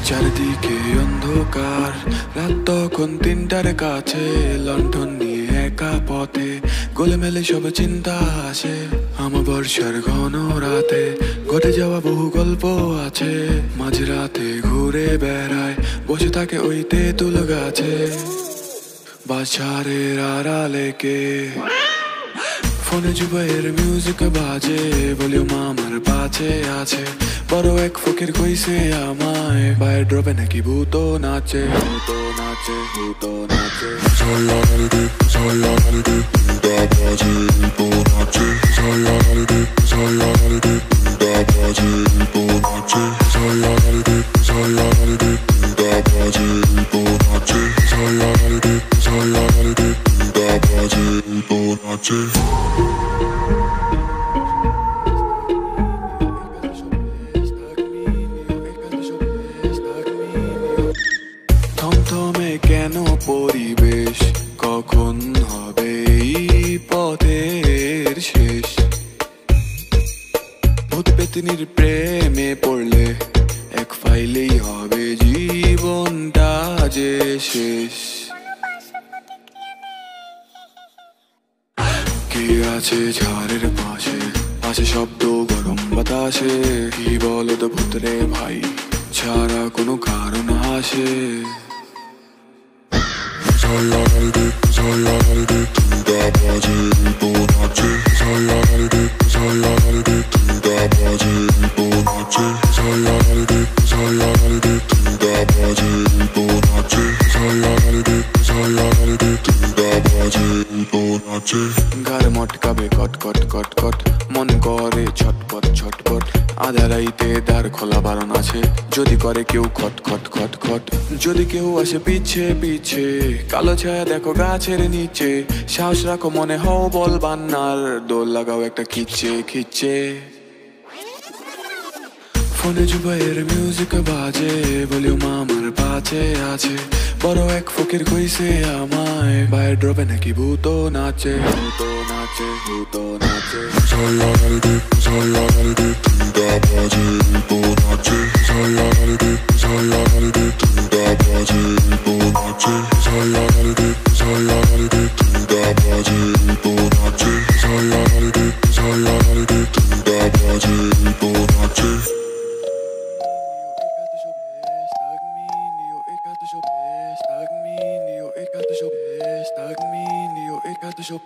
চারিদিকে অন্ধকার, রাত তখন 3টার কাছে। লণ্ঠন নিয়ে একা পথে গোলেমেলে সব চিন্তা আসে। আমার বর্ষার ঘন রাতে ঘটে যাওয়া বহু গল্প আছে। মাঝরাতে ঘুরে বেড়ায়, বসে থাকে ওই তেঁতুল গাছে। বাজারের আড়ালে কে ফোনে জুবাইয়ের মিউজিক বাজে, ভলিউম আমার পাছে আছে। বড় এক ফকির কইছে আমায়, বাইরে ড্রপে নাকি ভূত নাচে, ভূত নাচে, ভূত নাচে। Solanalde, solanalde, da baje, to nache. Solanalde, solanalde, da baje, to nache. Solanalde, solanalde, da baje, to nache. Solanalde, solanalde, da baje, to nache. থমথমে কেন পরিবেশ, কখন হবে এই পথের শেষ? ভূত পেতনির প্রেমে পড়লে এক ফাইলেই হবে জীবনটা যে শেষ। কে আছে ঝাড়ের পাশে, পাশে শব্দ গরম বাতাসে। কি বলো তো ভূতরে ভাই, ছাড়া কোনো কারণ আসে? Solanalde, solanalde, da baje, to nache. Solanalde, solanalde, da baje, to nache. Solanalde, solanalde, da baje, to nache. Solanalde, solanalde, da baje, to nache. গার মটকাবে কট কট কট কট, মন করে ছটপট ছটপট। আধা রাইতে দ্বার খোলা বারণ আছে, যদি করে কেউ খট খট খট খট। যদি কেউ আসে পিছে পিছে, কালো ছায়া দেখো গাছের নিচে। সাহস রাখো, মনে হও বল বান্নার, দোল লাগাও একটা খিচ্ছে খিচ্ছে। ফোনে জুবাইয়ের মিউজিক বাজে, ভলিউম আমার পাছে আছে। বড় এক ফকির কইছে আমায়, বাইরে ড্রপে নাকি ভূত নাচে, ভূত নাচে, ভূত নাচে। Solanalde, solanalde, da baje, to nache. Solanalde, solanalde, da baje, to nache. Solanalde, solanalde, da baje, to nache. Solanalde, solanalde, da baje, to nache. Ik had de shop.